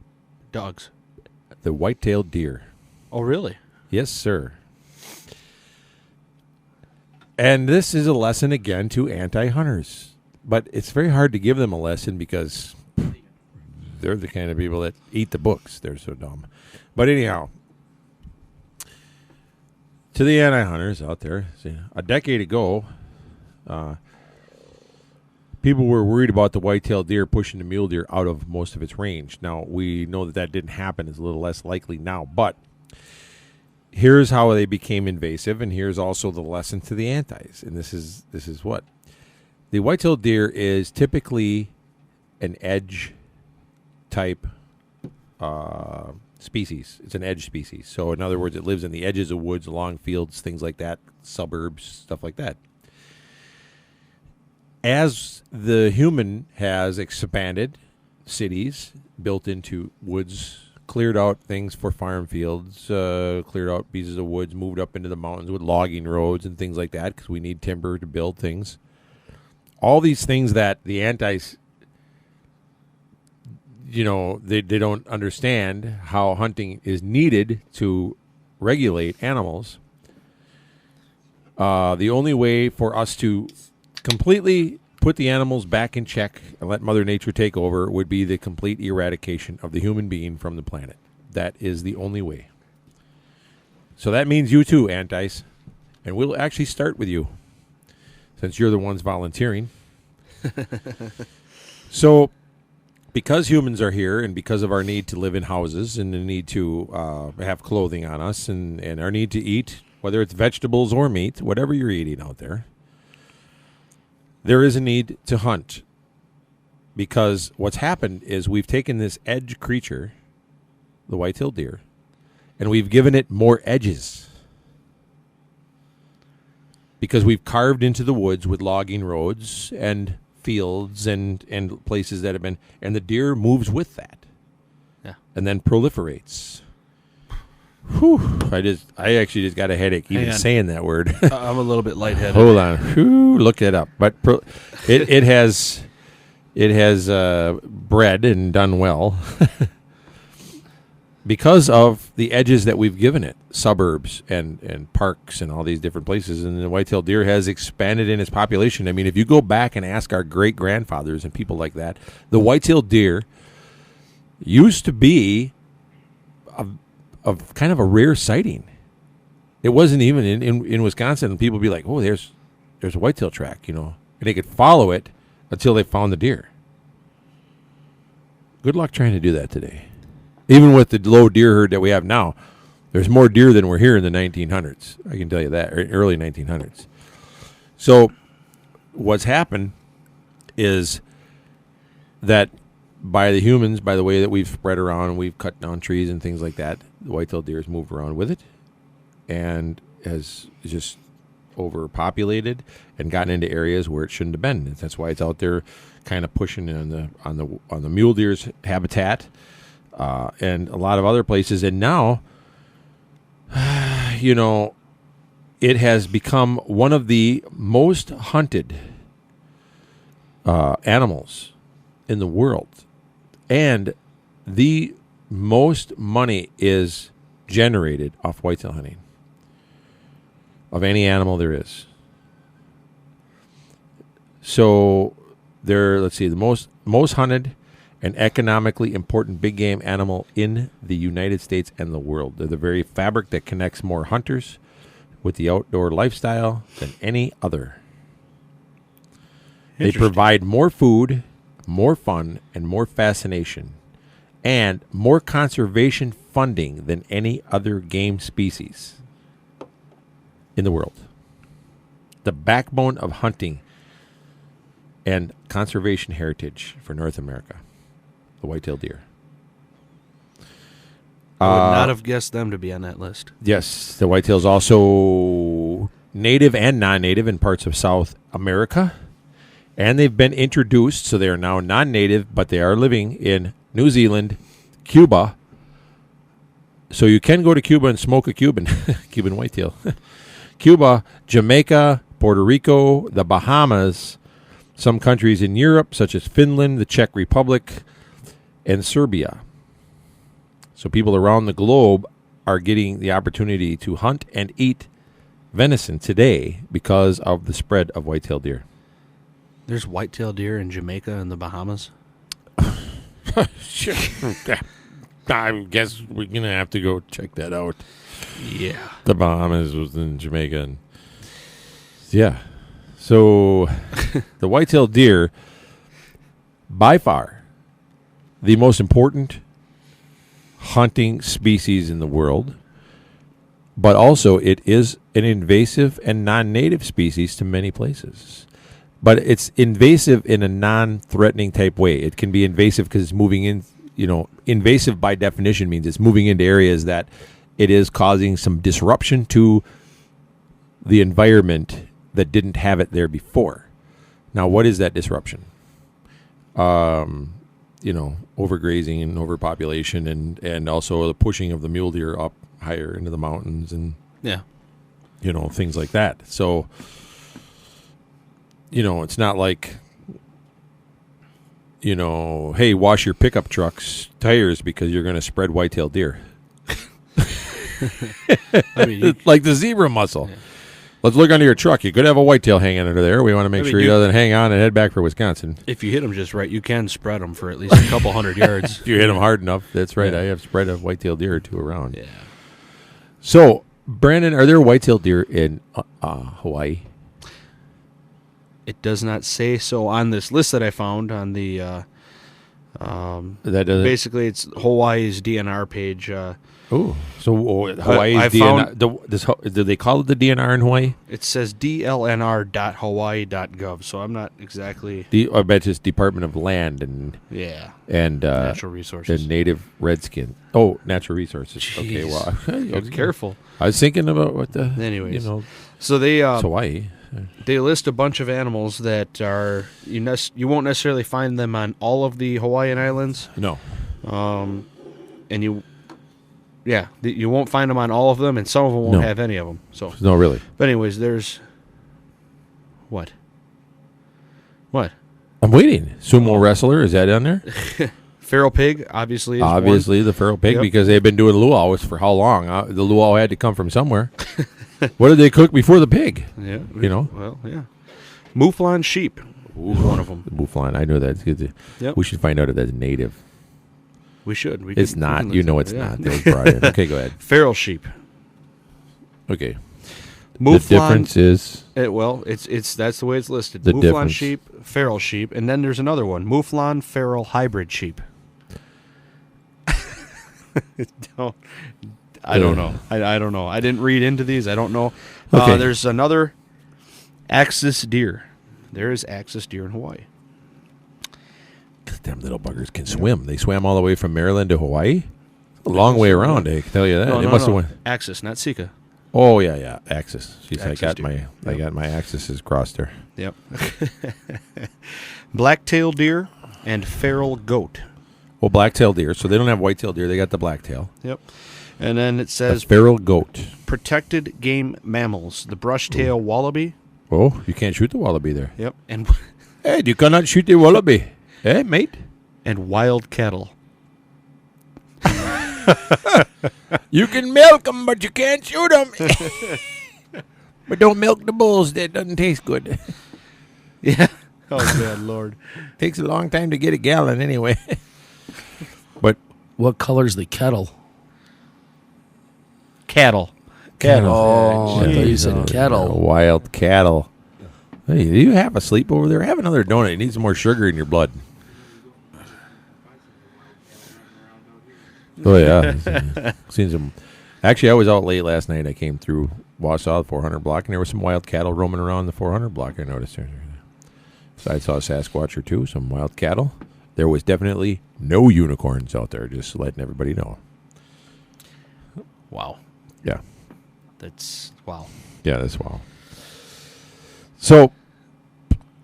Dogs.
The white-tailed deer.
Oh, really?
Yes, sir. And this is a lesson, again, to anti-hunters. But it's very hard to give them a lesson because they're the kind of people that eat the books. They're so dumb. But anyhow, to the anti-hunters out there, a decade ago, people were worried about the white-tailed deer pushing the mule deer out of most of its range. Now, we know that didn't happen. It's a little less likely now. But here's how they became invasive, and here's also the lesson to the antis. And this is what the white-tailed deer is typically an edge type species. It's an edge species. So in other words, it lives in the edges of woods, along fields, things like that, suburbs, stuff like that. As the human has expanded cities, built into woods, cleared out things for farm fields, cleared out pieces of woods, moved up into the mountains with logging roads and things like that because we need timber to build things. All these things that the antis, they don't understand how hunting is needed to regulate animals. The only way for us to completely put the animals back in check and let Mother Nature take over would be the complete eradication of the human being from the planet. That is the only way. So that means you too, antis. And we'll actually start with you, since you're the ones volunteering. So, because humans are here and because of our need to live in houses and the need to have clothing on us and our need to eat, whether it's vegetables or meat, whatever you're eating out there, there is a need to hunt. Because what's happened is we've taken this edge creature, the white-tailed deer, and we've given it more edges. Because we've carved into the woods with logging roads and fields and places that have been, and the deer moves with that.
Yeah.
And then proliferates. Whew. I actually just got a headache even saying that word.
I'm a little bit lightheaded.
Hold on. Whew, look it up. But it has bred and done well because of the edges that we've given it, suburbs and parks and all these different places. And the white-tailed deer has expanded in its population. I mean, if you go back and ask our great-grandfathers and people like that, the white-tailed deer used to be of kind of a rare sighting. It wasn't even in Wisconsin. And people would be like, oh, there's there's a whitetail track, and they could follow it until they found the deer. Good luck trying to do that today. Even with the low deer herd that we have now, there's more deer than were here in the 1900s. I can tell you that, or early 1900s. So what's happened is that by the humans, by the way that we've spread around and we've cut down trees and things like that, the white-tailed deer has moved around with it and has just overpopulated and gotten into areas where it shouldn't have been. And that's why it's out there kind of pushing on the mule deer's habitat and a lot of other places. And now, it has become one of the most hunted animals in the world. And the most money is generated off whitetail hunting of any animal there is. So let's see, the most hunted and economically important big game animal in the United States and the world. They're the very fabric that connects more hunters with the outdoor lifestyle than any other. They provide more food, more fun, and more fascination, and more conservation funding than any other game species in the world. The backbone of hunting and conservation heritage for North America, the white-tailed deer.
I would not have guessed them to be on that list.
Yes, the whitetail is also native and non-native in parts of South America. And they've been introduced, so they are now non-native, but they are living in New Zealand, Cuba. So you can go to Cuba and smoke a Cuban whitetail. Cuba, Jamaica, Puerto Rico, the Bahamas, some countries in Europe, such as Finland, the Czech Republic, and Serbia. So people around the globe are getting the opportunity to hunt and eat venison today because of the spread of white-tailed deer.
There's white-tailed deer in Jamaica and the Bahamas?
Sure. I guess we're going to have to go check that out.
Yeah.
The Bahamas was in Jamaica. And yeah. So the white-tailed deer, by far, the most important hunting species in the world, but also it is an invasive and non-native species to many places. But it's invasive in a non-threatening type way. It can be invasive because it's moving in, invasive by definition means it's moving into areas that it is causing some disruption to the environment that didn't have it there before. Now, what is that disruption? Overgrazing and overpopulation and also the pushing of the mule deer up higher into the mountains and, things like that. So, it's not like, hey, wash your pickup truck's tires because you're going to spread white-tailed deer. Like the zebra mussel. Yeah. Let's look under your truck. You could have a whitetail hanging under there. We want to make sure he doesn't hang on and head back for Wisconsin.
If you hit them just right, you can spread them for at least a couple hundred yards.
If you hit them hard enough, that's right. Yeah. I have spread a whitetail deer or two around.
Yeah.
So, Brandon, are there whitetail deer in Hawaii?
It does not say so on this list that I found on the.
That doesn't.
Basically, it's Hawaii's DNR page.
So Hawaii's DNR. Do they call it the DNR in Hawaii?
It says dlnr.hawaii.gov. So I'm not exactly.
I bet it's Department of Land and
natural resources
and Native Redskin. Oh, natural resources.
Jeez.
Okay, well,
careful.
I was thinking about what the.
Anyways, so they
it's Hawaii.
They list a bunch of animals that are you won't necessarily find them on all of the Hawaiian Islands.
No.
And you won't find them on all of them, and some of them won't have any of them. So
no, really.
But anyways, there's what?
I'm waiting. Sumo wrestler, is that on there?
Feral pig, obviously.
Obviously, the feral pig because they've been doing luau's for how long? The luau had to come from somewhere. What did they cook before the pig?
Yeah,
Well,
yeah. Mouflon sheep is one of them.
Mouflon, I know that.
Yep.
We should find out if that's native.
We should.
It's not. It's not. That was brought in. Okay, go ahead.
Feral sheep.
Okay. The difference is
that's the way it's listed.
The
Mouflon
difference.
sheep, feral sheep, and then there's another one: Mouflon feral hybrid sheep. I don't know. I don't know. I didn't read into these. I don't know.
Okay.
There's another axis deer. There is axis deer in Hawaii.
Them little buggers can swim. They swam all the way from Maryland to Hawaii. A long way around, I can tell you that.
No,
They
no,
must
no.
have went.
Axis, not Sika.
Oh yeah, Axis. Jeez,
Axis
I
deer.
got my axes crossed there.
Yep. Black-tailed deer and feral goat.
Well, black-tailed deer. So they don't have white-tailed deer. They got the black-tail.
Yep. And then it
A
says
feral goat.
protected game mammals. The brush-tail wallaby.
Oh, you can't shoot the wallaby there.
Yep. And
Hey, you cannot shoot the wallaby. Hey, mate.
and wild cattle.
You can milk them, but you can't shoot them. But don't milk the bulls. That doesn't taste good.
Yeah. Oh, good Lord.
Takes a long time to get a gallon anyway. But
What color's the kettle?
Cattle.
Oh, I thought you said kettle.
Wild cattle. Hey, do you have a sleep over there? Have another donut. You need some more sugar in your blood. Oh, yeah. Seen some. Actually, I was out late last night. I came through Wausau, the 400 block, and there were some wild cattle roaming around the 400 block, I noticed. So I saw a Sasquatch or two, some wild cattle. There was definitely no unicorns out there, just letting everybody know.
Wow.
Yeah.
That's wow.
Yeah, that's wild. So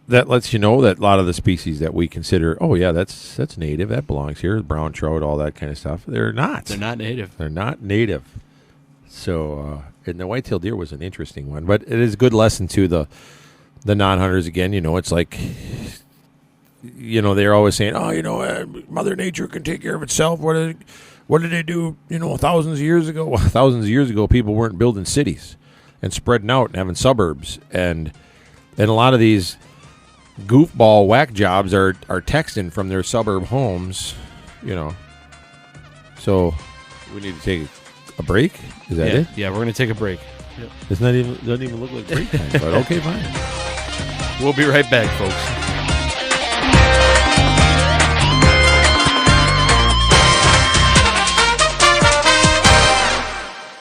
that lets you know that a lot of the species that we consider, oh yeah, that's native, that belongs here, brown trout, all that kind of stuff. They're not.
They're not native.
They're not native. So, and the white-tailed deer was an interesting one, but it is a good lesson to the non-hunters. Again, it's like, they're always saying, oh, Mother Nature can take care of itself. What did they do? Thousands of years ago. Well, thousands of years ago, people weren't building cities and spreading out and having suburbs, and a lot of these goofball whack jobs are texting from their suburb homes, So we need to take a break. Is that it?
Yeah, we're gonna take a break. Yep.
It's not even doesn't even look like break time. But okay, fine.
We'll be right back, folks.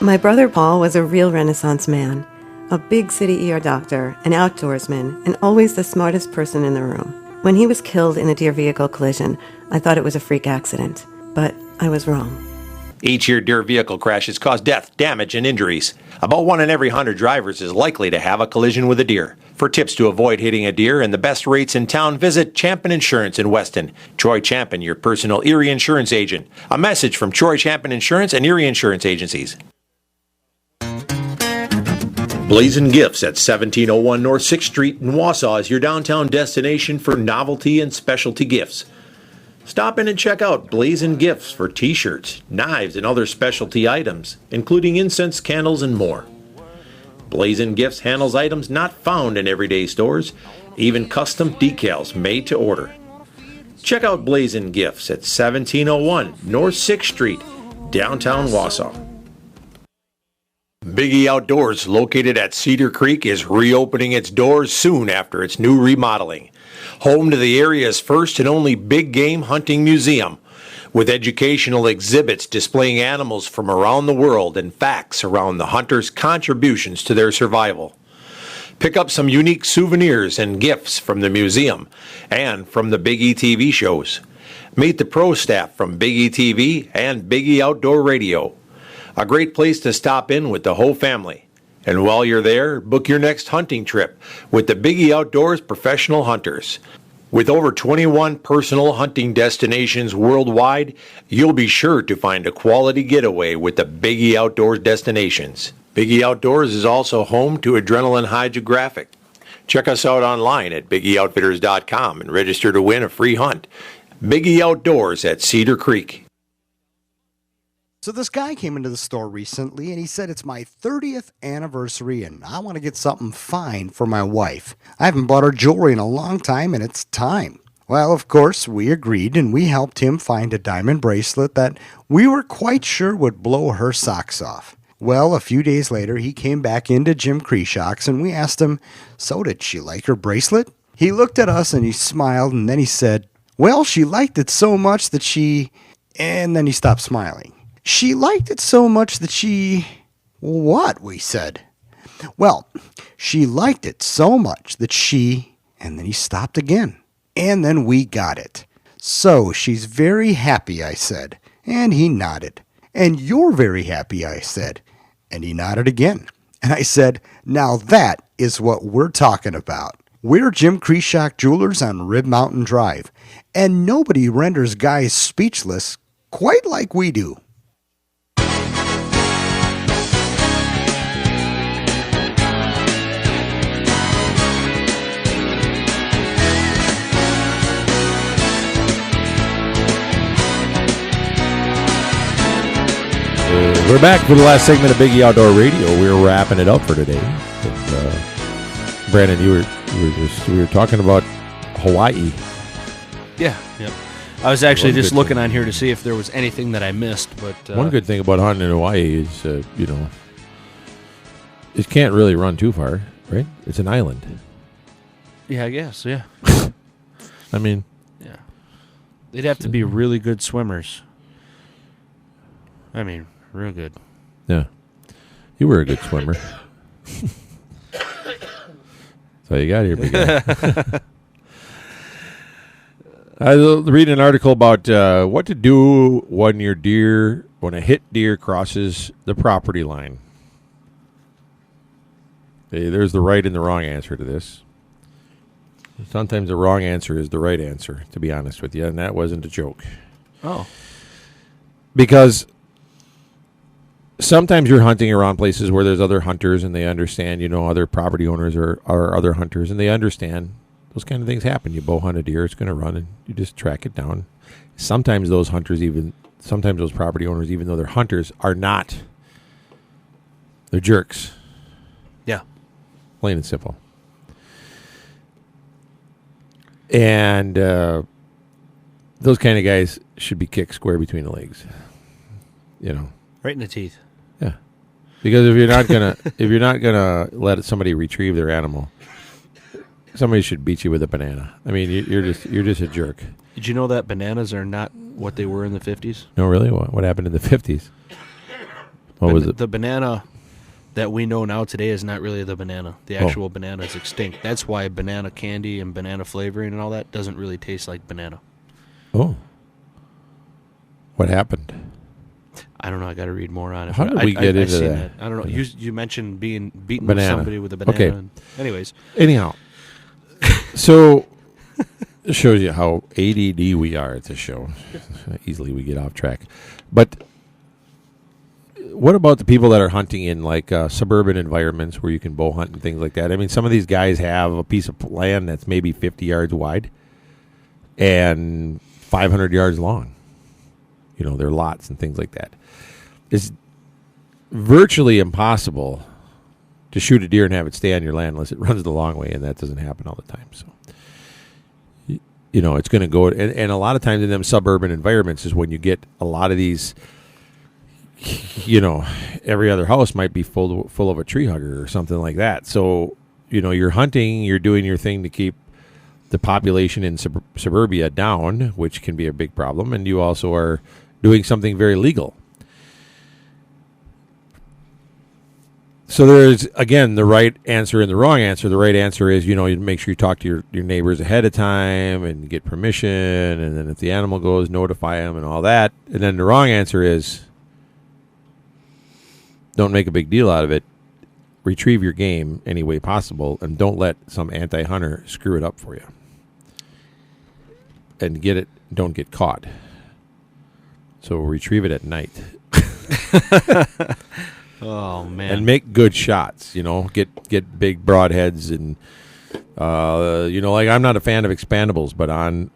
My brother Paul was a real Renaissance man, a big city ER doctor, an outdoorsman, and always the smartest person in the room. When he was killed in a deer vehicle collision, I thought it was a freak accident, but I was wrong.
Each year, deer vehicle crashes cause death, damage, and injuries. About 1 in every 100 drivers is likely to have a collision with a deer. For tips to avoid hitting a deer and the best rates in town, visit Champion Insurance in Weston. Troy Champion, your personal Erie insurance agent. A message from Troy Champion Insurance and Erie Insurance Agencies. Blazing Gifts at 1701 North 6th Street in Wausau is your downtown destination for novelty and specialty gifts. Stop in and check out Blazing Gifts for t-shirts, knives, and other specialty items, including incense, candles, and more. Blazing Gifts handles items not found in everyday stores, even custom decals made to order. Check out Blazing Gifts at 1701 North 6th Street, downtown Wausau. Big E Outdoors, located at Cedar Creek, is reopening its doors soon after its new remodeling. Home to the area's first and only big game hunting museum, with educational exhibits displaying animals from around the world and facts around the hunters' contributions to their survival. Pick up some unique souvenirs and gifts from the museum and from the Big E TV shows. Meet the pro staff from Big E TV and Big E Outdoor Radio. A great place to stop in with the whole family. And while you're there, book your next hunting trip with the Big E Outdoors Professional Hunters. With over 21 personal hunting destinations worldwide, you'll be sure to find a quality getaway with the Big E Outdoors destinations. Big E Outdoors is also home to Adrenaline Hydrographic. Check us out online at BigEOutfitters.com and register to win a free hunt. Big E Outdoors at Cedar Creek.
So this guy came into the store recently and he said, it's my 30th anniversary and I want to get something fine for my wife. I haven't bought her jewelry in a long time and it's time. Well, of course, we agreed and we helped him find a diamond bracelet that we were quite sure would blow her socks off. Well, a few days later, he came back into Jim Kreshock's, and we asked him, so did she like her bracelet? He looked at us and he smiled, and then he said, well, she liked it so much that she... And then he stopped smiling. She liked it so much that she... What? We said. Well, she liked it so much that she... And then he stopped again. And then we got it. So she's very happy, I said. And he nodded. And you're very happy, I said. And he nodded again. And I said, now that is what we're talking about. We're Jim Kreshock Jewelers on Rib Mountain Drive. And nobody renders guys speechless quite like we do.
We're back for the last segment of Biggie Outdoor Radio. We're wrapping it up for today. And, Brandon, we were talking about Hawaii.
Yeah. Yep. I was actually just looking on here to see if there was anything that I missed. But
one good thing about hunting in Hawaii is, it can't really run too far, right? It's an island.
Yeah, I guess. Yeah.
I mean,
yeah, they'd have to be really good swimmers. I mean, real good.
Yeah. You were a good swimmer. So you got here, big guy. I was reading an article about what to do when a hit deer crosses the property line. Okay, there's the right and the wrong answer to this. Sometimes the wrong answer is the right answer, to be honest with you, and that wasn't a joke.
Oh.
Because sometimes you're hunting around places where there's other hunters and they understand, other property owners are other hunters, and they understand those kind of things happen. You bow hunt a deer, it's going to run, and you just track it down. Sometimes those property owners, even though they're hunters, are not. They're jerks.
Yeah.
Plain and simple. And those kind of guys should be kicked square between the legs.
Right in the teeth.
Yeah. Because if you're not gonna let somebody retrieve their animal, somebody should beat you with a banana. I mean, you're just a jerk.
Did you know that bananas are not what they were in the 50s?
No, really? What happened in the 50s? What was it?
The banana that we know now today is not really the banana. The actual banana is extinct. That's why banana candy and banana flavoring and all that doesn't really taste like banana.
Oh. What happened?
I don't know. I got to read more on it.
How did we get into that?
I don't know. You mentioned being beaten
banana.
with somebody with a banana.
Okay.
Anyways.
Anyhow. So it shows you how ADD we are at this show. Easily we get off track. But what about the people that are hunting in suburban environments where you can bow hunt and things like that? I mean, some of these guys have a piece of land that's maybe 50 yards wide and 500 yards long. Their lots and things like that. It's virtually impossible to shoot a deer and have it stay on your land unless it runs the long way, and that doesn't happen all the time. So, it's going to go, and a lot of times in them suburban environments is when you get a lot of these, every other house might be full of a tree hugger or something like that. So, you're hunting, you're doing your thing to keep the population in suburbia down, which can be a big problem, and you also are doing something very legal. So there's, again, the right answer and the wrong answer. The right answer is, you make sure you talk to your neighbors ahead of time and get permission, and then if the animal goes, notify them and all that. And then the wrong answer is, don't make a big deal out of it. Retrieve your game any way possible, and don't let some anti-hunter screw it up for you. And don't get caught. So retrieve it at night.
Oh man!
And make good shots. Get big broadheads, and I'm not a fan of expandables, but on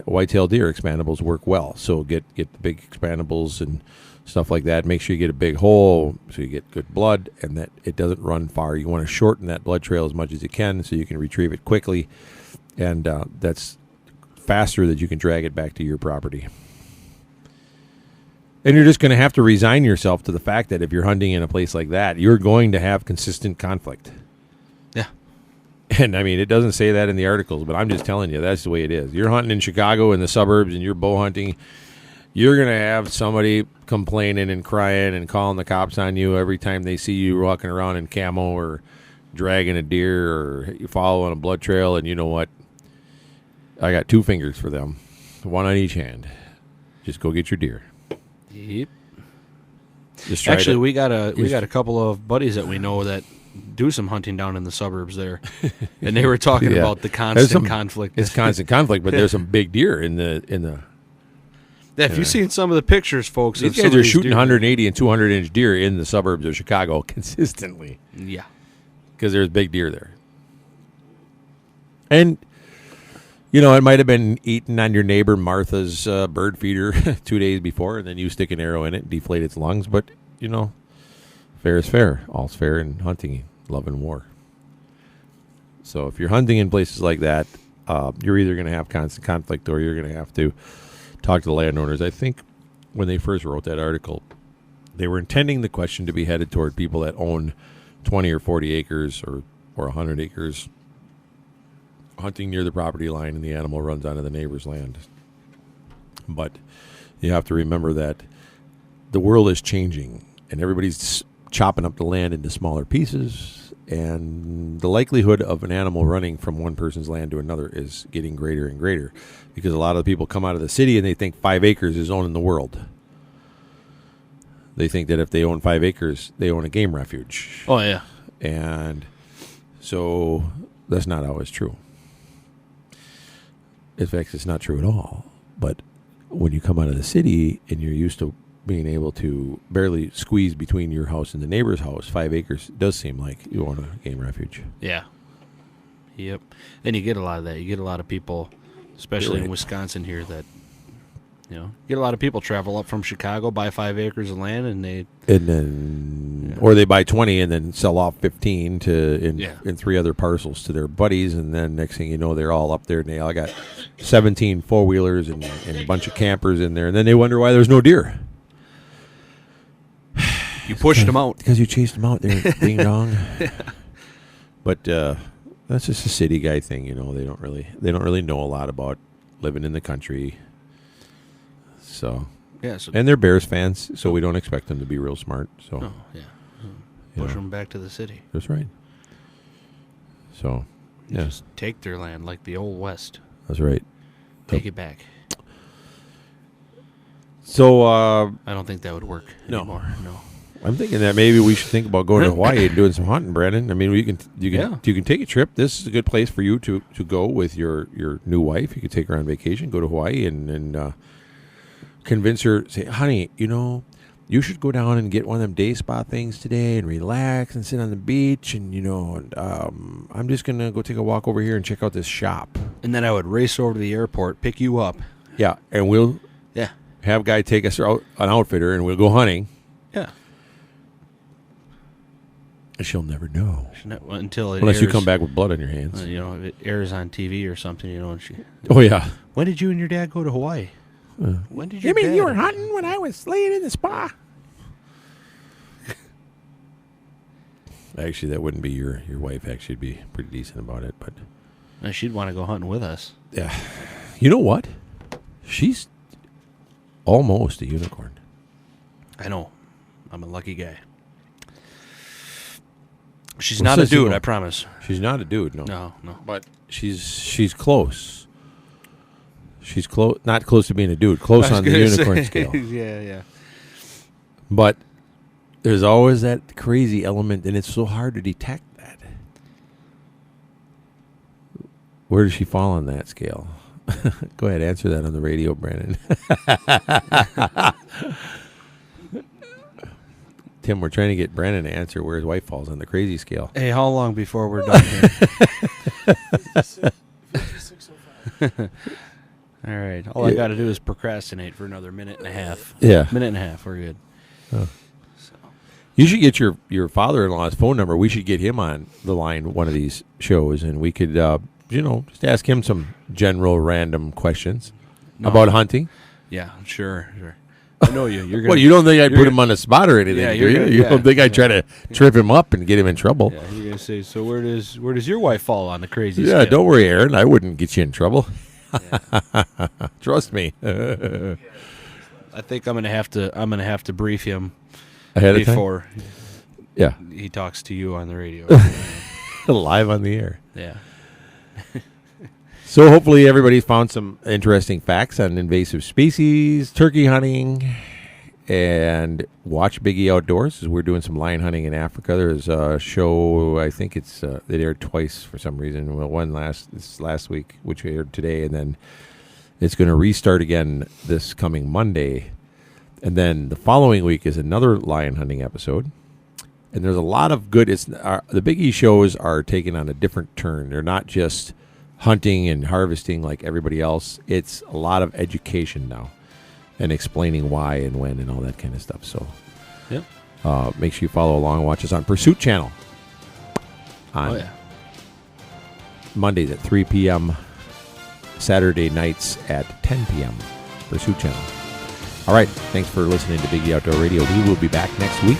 whitetail deer, expandables work well. So get the big expandables and stuff like that. Make sure you get a big hole so you get good blood, and that it doesn't run far. You want to shorten that blood trail as much as you can so you can retrieve it quickly, and that's faster that you can drag it back to your property. And you're just going to have to resign yourself to the fact that if you're hunting in a place like that, you're going to have consistent conflict.
Yeah.
And, I mean, it doesn't say that in the articles, but I'm just telling you, that's the way it is. You're hunting in Chicago in the suburbs and you're bow hunting, you're going to have somebody complaining and crying and calling the cops on you every time they see you walking around in camo or dragging a deer or you following a blood trail. And you know what? I got 2 fingers for them, one on each hand. Just go get your deer.
Yep.
Actually,
we got a couple of buddies that we know that do some hunting down in the suburbs there, and they were talking about the constant conflict.
It's constant conflict, but there's some big deer in the.
Yeah, if you've seen some of the pictures, folks,
these guys are shooting 180 and 200-inch deer in the suburbs of Chicago consistently.
Yeah,
because there's big deer there, and. You know, it might have been eaten on your neighbor Martha's bird feeder 2 days before, and then you stick an arrow in it and deflate its lungs. But, you know, fair is fair. All's fair in hunting, love, and war. So if you're hunting in places like that, you're either going to have constant conflict or you're going to have to talk to the landowners. I think when they first wrote that article, they were intending the question to be headed toward people that own 20 or 40 acres or 100 acres hunting near the property line and the animal runs onto the neighbor's land. But you have to remember that the world is changing and everybody's chopping up the land into smaller pieces, and the likelihood of an animal running from one person's land to another is getting greater and greater because a lot of the people come out of the city and they think 5 acres is owning the world. They think that if they own 5 acres, they own a game refuge.
Oh, yeah.
And so that's not always true. In fact, it's not true at all. But when you come out of the city and you're used to being able to barely squeeze between your house and the neighbor's house, 5 acres does seem like you own a game refuge.
Yeah. Yep. And you get a lot of that. You get a lot of people, especially in Wisconsin here, that, you know, get a lot of people travel up from Chicago, buy 5 acres of land, and
then or they buy 20 and then sell off 15 in 3 other parcels to their buddies, and then next thing you know, they're all up there and they all got 17 four-wheelers and a bunch of campers in there, and then they wonder why there's no deer.
You pushed them out
because you chased them out there, ding dong. But that's just a city guy thing, you know. They don't really know a lot about living in the country. So, and they're Bears fans, so we don't expect them to be real smart. So,
push them back to the city.
That's right. So,
just take their land like the old West.
That's right.
Take it back.
So,
I don't think that would work anymore. No.
I'm thinking that maybe we should think about going to Hawaii and doing some hunting, Brandon. I mean, you can take a trip. This is a good place for you to go with your new wife. You can take her on vacation, go to Hawaii, and convince her, say, honey, you know, you should go down and get one of them day spa things today and relax and sit on the beach. And, you know, I'm just going to go take a walk over here and check out this shop.
And then I would race over to the airport, pick you up.
Yeah, and we'll have a guy take us out, an outfitter, and we'll go hunting.
Yeah.
And she'll never know.
Until it
unless
airs,
you come back with blood on your hands.
You know, if it airs on TV or something, you know. And
oh, yeah.
When did you and your dad go to Hawaii? When did
you mean you were hunting when I was laying in the spa? Actually, that wouldn't be your wife. Actually, would be pretty decent about it, but
she'd want to go hunting with us.
Yeah. You know what? She's almost a unicorn.
I know. I'm a lucky guy. She's not a dude, I promise.
She's not a dude, no.
No.
But she's close. She's close, not close to being a dude, close on the unicorn scale.
Yeah.
But there's always that crazy element, and it's so hard to detect that. Where does she fall on that scale? Go ahead, answer that on the radio, Brandon. Tim, we're trying to get Brandon to answer where his wife falls on the crazy scale.
Hey, how long before we're done here? 56:05. All right. All I got to do is procrastinate for another minute and a half.
Yeah.
Minute and a half. We're good.
Oh. So. You should get your father-in-law's phone number. We should get him on the line one of these shows, and we could, just ask him some general random questions about hunting.
Yeah, sure. I know you. You're gonna,
Well, you don't think I'd put him on the spot or anything,
Yeah,
do you?
you're
You
gonna-
don't think I'd try
yeah.
to trip him up and get him in trouble?
Yeah, you're gonna say. So where does your wife fall on the crazy?
Yeah,
scale?
don't worry, Aaron. I wouldn't get you in trouble. Trust me.
I think I'm gonna have to brief him
Ahead of time?
before
Yeah.
he talks to you on the radio.
Live on the air.
Yeah.
So hopefully everybody found some interesting facts on invasive species, turkey hunting, and watch Biggie Outdoors as we're doing some lion hunting in Africa. There's a show, I think it aired twice for some reason. Well, one last week, which aired today, and then it's going to restart again this coming Monday. And then the following week is another lion hunting episode. And there's a lot of good. The Biggie shows are taking on a different turn. They're not just hunting and harvesting like everybody else. It's a lot of education now and explaining why and when and all that kind of stuff. So
Yep.
Make sure you follow along. Watch us on Pursuit Channel on Mondays at 3 p.m., Saturday nights at 10 p.m. Pursuit Channel. All right. Thanks for listening to Biggie Outdoor Radio. We will be back next week.